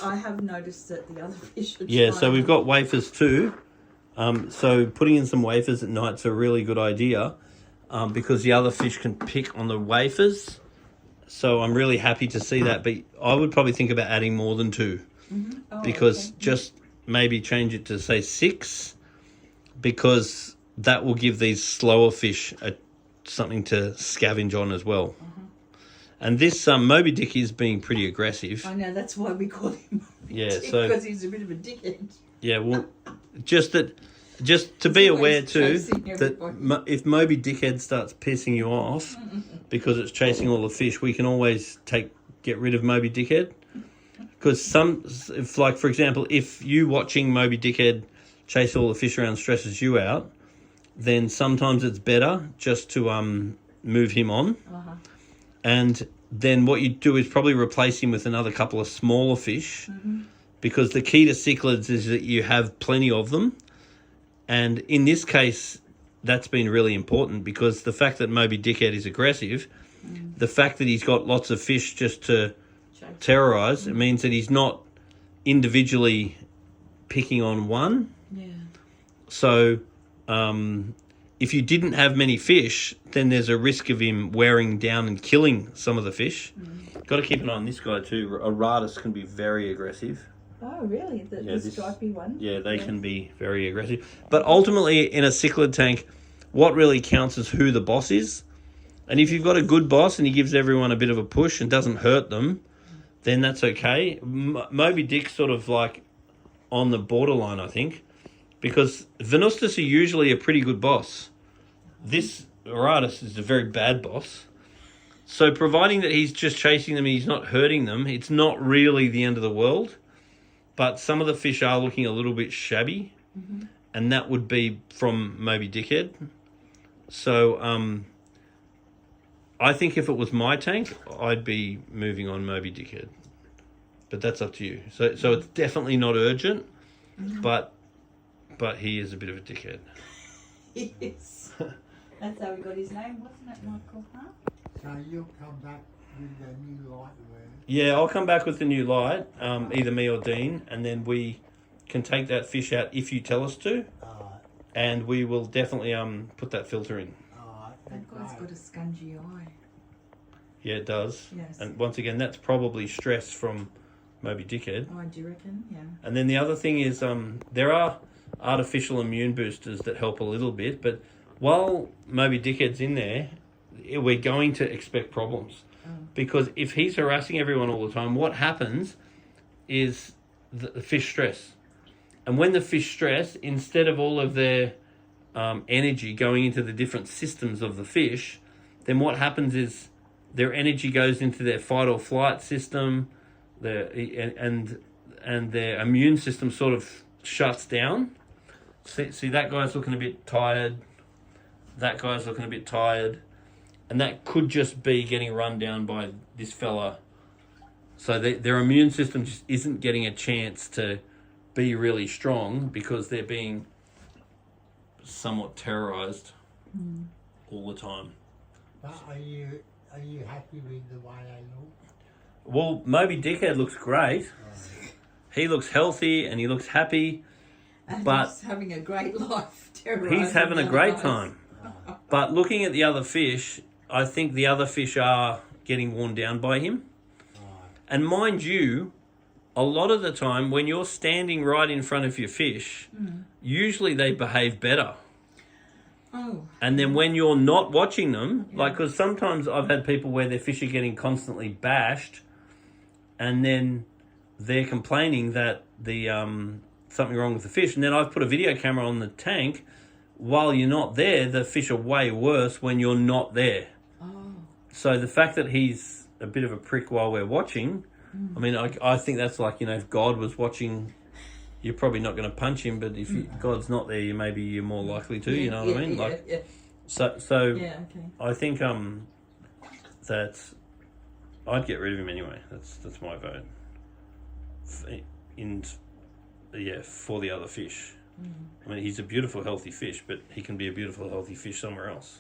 I have noticed that the other fish are Yeah, so trying. we've got wafers too. So putting in some wafers at night's a really good idea because the other fish can pick on the wafers. So I'm really happy to see that. But I would probably think about adding more than 2 because just maybe change it to, say, 6 because that will give these slower fish something to scavenge on as well. And this Moby Dick is being pretty aggressive. I know, that's why we call him Moby Dick, so because he's a bit of a dickhead. Yeah, well, just to be aware too that if Moby Dickhead starts pissing you off because it's chasing all the fish, we can always get rid of Moby Dickhead. Because for example, if you watching Moby Dickhead chase all the fish around stresses you out, then sometimes it's better just to move him on. And then what you do is probably replace him with another couple of smaller fish because the key to cichlids is that you have plenty of them. And in this case, that's been really important because the fact that Moby Dickhead is aggressive, the fact that he's got lots of fish just to terrorise, it means that he's not individually picking on one. Yeah. So if you didn't have many fish, then there's a risk of him wearing down and killing some of the fish. Got to keep an eye on this guy too. A Radis can be very aggressive. Oh, really? The stripy one? Yeah, they can be very aggressive. But ultimately, in a cichlid tank, what really counts is who the boss is. And if you've got a good boss and he gives everyone a bit of a push and doesn't hurt them, then that's okay. Moby Dick's sort of like on the borderline, I think, because Venustus are usually a pretty good boss. This Radis is a very bad boss. So providing that he's just chasing them and he's not hurting them, it's not really the end of the world. But some of the fish are looking a little bit shabby, and that would be from Moby Dickhead. So I think if it was my tank, I'd be moving on Moby Dickhead. But that's up to you. So it's definitely not urgent, but he is a bit of a dickhead. Yes. That's how we got his name, wasn't it, Michael? Huh? So you'll come back with the new light there? Yeah, I'll come back with the new light, either me or Dean, and then we can take that fish out if you tell us to, and we will definitely put that filter in. That guy's got a scungy eye. Yeah, it does. Yes. And once again, that's probably stress from Moby Dickhead. Oh, do you reckon? Yeah. And then the other thing is there are artificial immune boosters that help a little bit, but while Moby Dickhead's in there, we're going to expect problems. Because if he's harassing everyone all the time, what happens is the fish stress. And when the fish stress, instead of all of their energy going into the different systems of the fish, then what happens is their energy goes into their fight or flight system, and their immune system sort of shuts down. See, that guy's looking a bit tired. That guy's looking a bit tired. And that could just be getting run down by this fella. So their immune system just isn't getting a chance to be really strong because they're being somewhat terrorized all the time. But are you happy with the way they look? Well, Moby Dickhead looks great. He looks healthy and he looks happy. And but he's having a great life. He's having a great time. But looking at the other fish, I think the other fish are getting worn down by him. And mind you, a lot of the time when you're standing right in front of your fish, usually they behave better. Oh. And then when you're not watching them, like, because sometimes I've had people where their fish are getting constantly bashed and then they're complaining that the something wrong with the fish. And then I've put a video camera on the tank. While you're not there, the fish are way worse when you're not there. Oh. So the fact that he's a bit of a prick while we're watching, I mean, I think that's like, if God was watching, you're probably not going to punch him, but if God's not there, you're more likely to, you know what I mean? So yeah, okay. I think that I'd get rid of him anyway. That's my vote. For the other fish. I mean, he's a beautiful, healthy fish, but he can be a beautiful, healthy fish somewhere else.